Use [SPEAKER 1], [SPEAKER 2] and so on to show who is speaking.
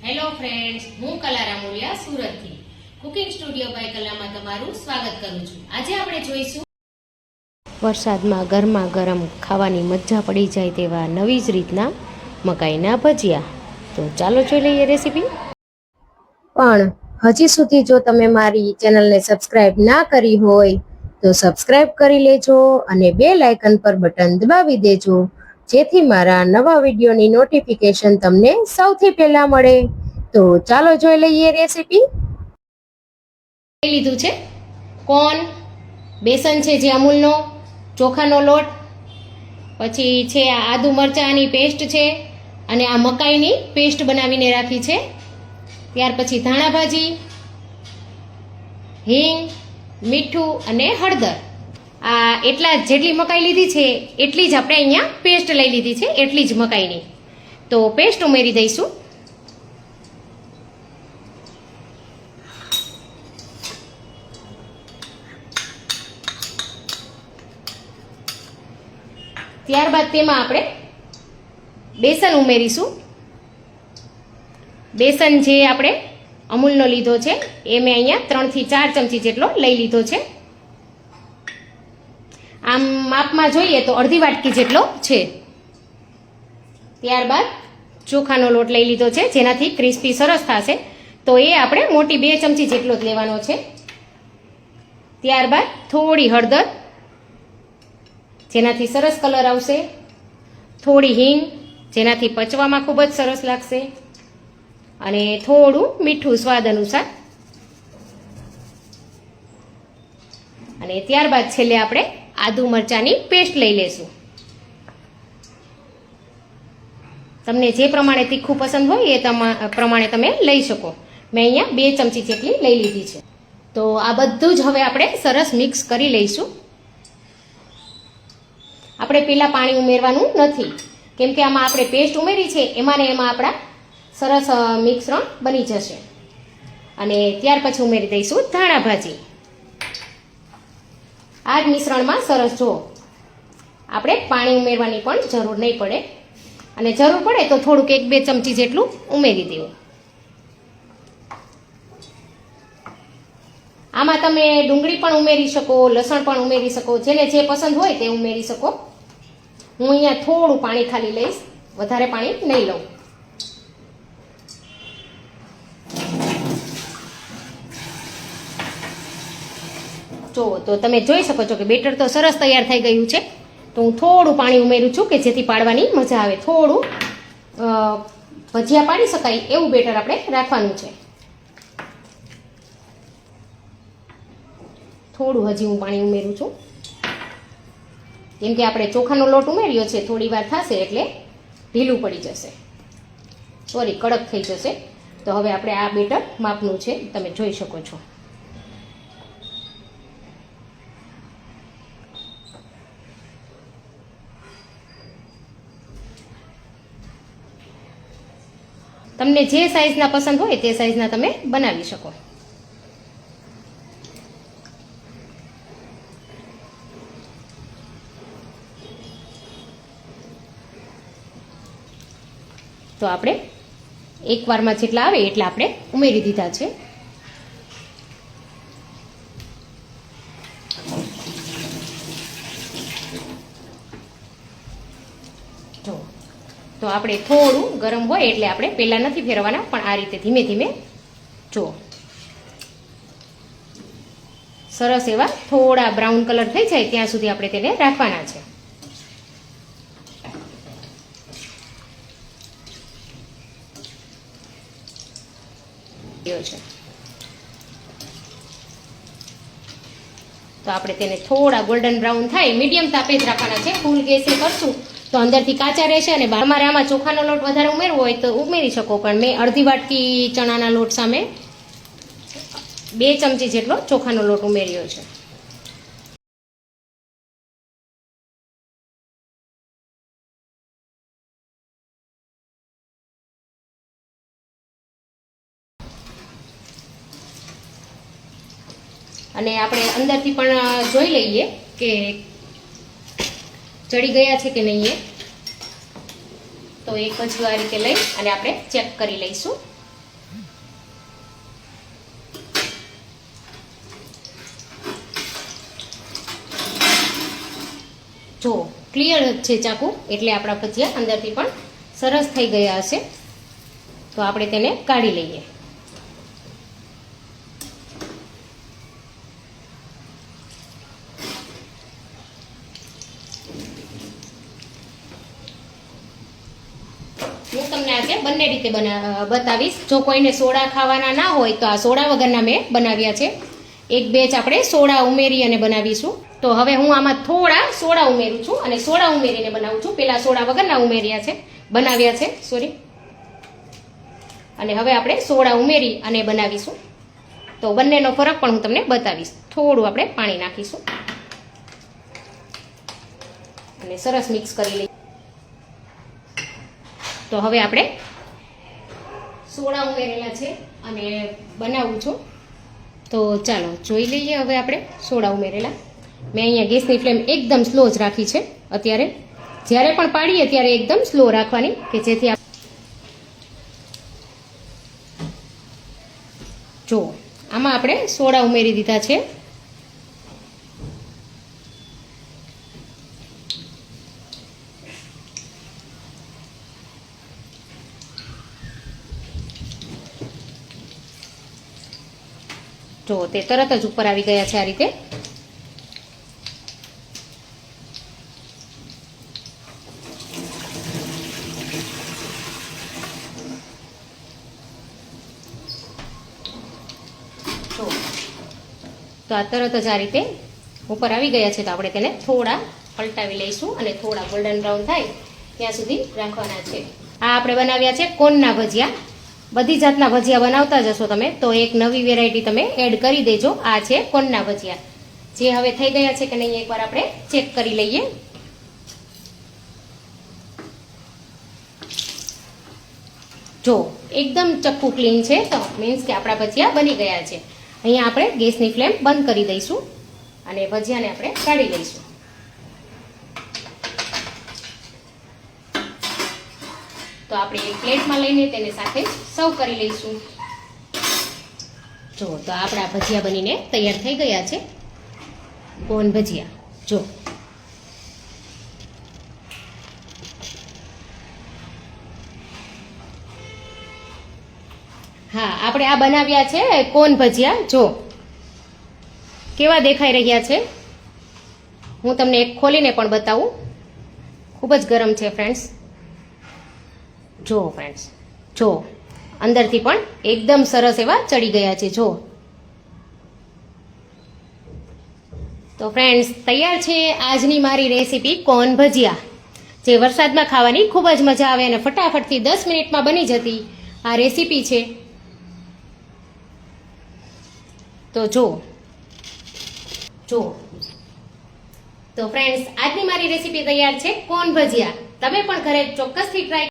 [SPEAKER 1] Hello friends, હું કલા રામોલિયા સુરતથી કુકિંગ સ્ટુડિયો બાય કલામાં તમારું સ્વાગત કરું છું. આજે આપણે જોઈશું વરસાદમાં ગરમા ગરમ ખાવાની મજા પડી જાય તેવા નવી જ રીતના મકાઈના ભજીયા. તો ચાલો જોઈ લઈએ રેસીપી. પણ હજી સુધી જો તમે મારી ચેનલને સબસ્ક્રાઇબ ના કરી હોય તો સબસ્ક્રાઇબ કરી લેજો અને બેલ આઇકન પર બટન દબાવી દેજો, જેથી મારા નવા વિડીયોની નોટિફિકેશન તમને સૌથી પહેલા મળે. તો ચાલો જોઈ લઈએ રેસીપી. લઈ લીધું છે કોર્ન, બેસન છે જે અમૂલનો, ચોખાનો લોટ, પછી છે આ આદુ મરચાંની પેસ્ટ છે અને આ મકાઈની પેસ્ટ બનાવીને રાખી છે. ત્યાર પછી ધાણા ભાજી, હિંગ, મીઠું અને હળદર. આ એટલા જેટલી મકાઈ લીધી છે એટલી જ આપણે અહીંયા પેસ્ટ લઈ લીધી છે, એટલી જ મકાઈની. તો પેસ્ટ ઉમેરી દઈશું. ત્યારબાદ તેમાં આપણે બેસન ઉમેરીશું. બેસન જે આપણે અમૂલનો લીધો છે એ મેં અહીંયા 3 થી 4 ચમચી જેટલો લઈ લીધો છે. આમ માપમાં જોઈએ તો અડધી વાટકી જેટલો છે. ત્યારબાદ ચોખાનો લોટ લઈ લીધો છે જેનાથી ક્રિસ્પી સરસ થશે, તો એ આપણે મોટી 2 ચમચી જેટલો જ લેવાનો છે. ત્યારબાદ થોડી હળદર જેનાથી સરસ કલર આવશે, થોડી હિંગ જેનાથી પચવામાં ખૂબ જ સરસ લાગશે, અને થોડું મીઠું સ્વાદ અનુસાર. અને ત્યારબાદ છેલ્લે આપણે આદુ મરચાંની પેસ્ટ લઈ લેશું. તમને જે પ્રમાણે તીખું પસંદ હોય એ પ્રમાણે તમે લઈ શકો. મેં અહીંયા 2 ચમચી જેટલી લઈ લીધી છે. તો આ બધું જ હવે આપણે સરસ મિક્સ કરી લઈશું. આપણે પહેલાં પાણી ઉમેરવાનું નથી, કેમ કે આમાં આપણે પેસ્ટ ઉમેરી છે એમાં ને એમાં આપણા સરસ મિશ્રણ બની જશે. અને ત્યાર પછી ઉમેરી દઈશું ધાણા ભાજી. આ જ મિશ્રણમાં સરસ જો આપણે પાણી ઉમેરવાની પણ જરૂર નહીં પડે, અને જરૂર પડે તો થોડુંક 1-2 ચમચી જેટલું ઉમેરી દેવું. આમાં તમે ડુંગળી પણ ઉમેરી શકો, લસણ પણ ઉમેરી શકો, જેને જે પસંદ હોય તે ઉમેરી શકો. હું અહીંયા થોડું પાણી ખાલી લઈશ, વધારે પાણી નહીં લઉં. જો તો તમે જોઈ શકો છો કે બેટર તો સરસ તૈયાર થઈ ગયું છે. તો હું થોડું પાણી ઉમેરું છું કે જેથી પાડવાની મજા આવે. થોડું ભજીયા પાડી શકાય એવું બેટર આપણે રાખવાનું છે. થોડું હજી હું પાણી ઉમેરું છું, કેમ કે આપણે ચોખાનો લોટ ઉમેર્યો છે, થોડી વાર થશે એટલે ઢીલું પડી જશે, સોરી કડક થઈ જશે. તો હવે આપણે આ બેટર માપનું છે, તમે જોઈ શકો છો. તમને જે સાઈઝના પસંદ હોય તે સાઈઝના તમે બનાવી શકો. તો આપણે એકવારમાં જેટલા આવે એટલા આપણે ઉમેરી દીધા છે. જો તો આપણે થોડું ગરમ હોય એટલે આપણે પહેલાં નથી ફેરવવાના, પણ આ રીતે ધીમે ધીમે જો સરસ એવા થોડા બ્રાઉન કલર થઈ જાય ત્યાં સુધી આપણે તેને રાખવાના છે. છે તો આપણે તેને થોડા ગોલ્ડન બ્રાઉન થાય મીડિયમ તાપે જ રાખવાના છે. ફૂલ ગેસે કરશું તો અંદરથી કાચા રહેશે. અને તમારે આમાં ચોખાનો લોટ વધારે ઉમેરવો હોય તો ઉમેરી શકો, પણ મેં અડધી વાટકી ચણાના લોટ સામે 2 ચમચી જેટલો ચોખાનો લોટ ઉમેર્યો છે. અને આપણે અંદરથી પણ જોઈ લઈએ કે ચડી ગયા છે કે નહીં. તો એક જ આ રીતે લઈ અને આપણે ચેક કરી લઈશું. ક્લિયર છે ચાકુ, એટલે આપણા ભજીયા અંદરથી પણ સરસ થઈ ગયા હશે. તો આપણે તેને કાઢી લઈએ. હું તમને આજે બંને રીતે બતાવીશ. જો કોઈને સોડા ખાવાના ના હોય તો આ સોડા વગરના મેં બનાવ્યા છે. એક બેચ આપણે સોડા ઉમેરી અને બનાવીશું. તો હવે હું આમાં થોડા સોડા ઉમેરું છું અને સોડા ઉમેરીને બનાવું છું. પેલા સોડા વગરના બનાવ્યા છે સોરી. અને હવે આપણે સોડા ઉમેરી અને બનાવીશું. તો બંનેનો ફરક પણ હું તમને બતાવીશ. થોડું આપણે પાણી નાખીશું અને સરસ મિક્સ કરી લઈએ. તો હવે આપણે સોડા ઉમેરેલા છે અને બનાવું છું. તો ચાલો જોઈ લઈએ. હવે આપણે સોડા ઉમેરેલા, મેં અહીંયા ગેસની ફ્લેમ એકદમ સ્લો જ રાખી છે. અત્યારે જ્યારે પણ પાડીએ ત્યારે એકદમ સ્લો રાખવાની, કે જેથી જો આમાં આપણે સોડા ઉમેરી દીધા છે. જો તે તરત જ ઉપર આવી ગયા છે આ રીતે. તો આ તરત જ આ રીતે ઉપર આવી ગયા છે. તો આપણે તેને થોડા પલટાવી લઈશું અને થોડા ગોલ્ડન બ્રાઉન થાય ત્યાં સુધી રાખવાના છે. આ આપણે બનાવ્યા છે કોનના ભજીયા. બધી જાતના ભજીયા બનાવતા જશો તમે, તો એક નવી વેરાયટી તમે એડ કરી દેજો. આ છે કોનના ભજીયા, જે હવે થઈ ગયા છે કે નહીં એકવાર આપણે ચેક કરી લઈએ. જો એકદમ ચક્કુ ક્લીન છે, તો મીન્સ કે આપણા ભજીયા બની ગયા છે. અહીંયા આપણે ગેસની ફ્લેમ બંધ કરી દઈશું અને ભજીયાને આપણે કાઢી લઈશું. તો આપણે એક પ્લેટમાં લઈને તેને સાથે સર્વ કરી લઈશું. જો તો આપણા ભજીયા બનીને તૈયાર થઈ ગયા છે, કોન ભજીયા. જો હા, આપણે આ બનાવ્યા છે કોન ભજીયા. જો કેવા દેખાઈ રહ્યા છે, હું તમને એક ખોલીને પણ બતાવું. ખૂબ જ ગરમ છે ફ્રેન્ડ્સ. જો ફ્રેન્ડ્સ, જો અંદરથી પણ એકદમ સરસ એવા ચડી ગયા છે. જો તો ફ્રેન્ડ્સ, તૈયાર છે આજની મારી રેસીપી કોન ભજીયા, જે વરસાદમાં ખાવાની ખૂબ જ મજા આવે અને ફટાફટથી 10 મિનિટમાં બની જતી આ રેસીપી છે. તો જો તો ફ્રેન્ડ્સ, આજની મારી રેસીપી તૈયાર છે કોન ભજીયા. તમે પણ ઘરે ચોક્કસથી ટ્રાય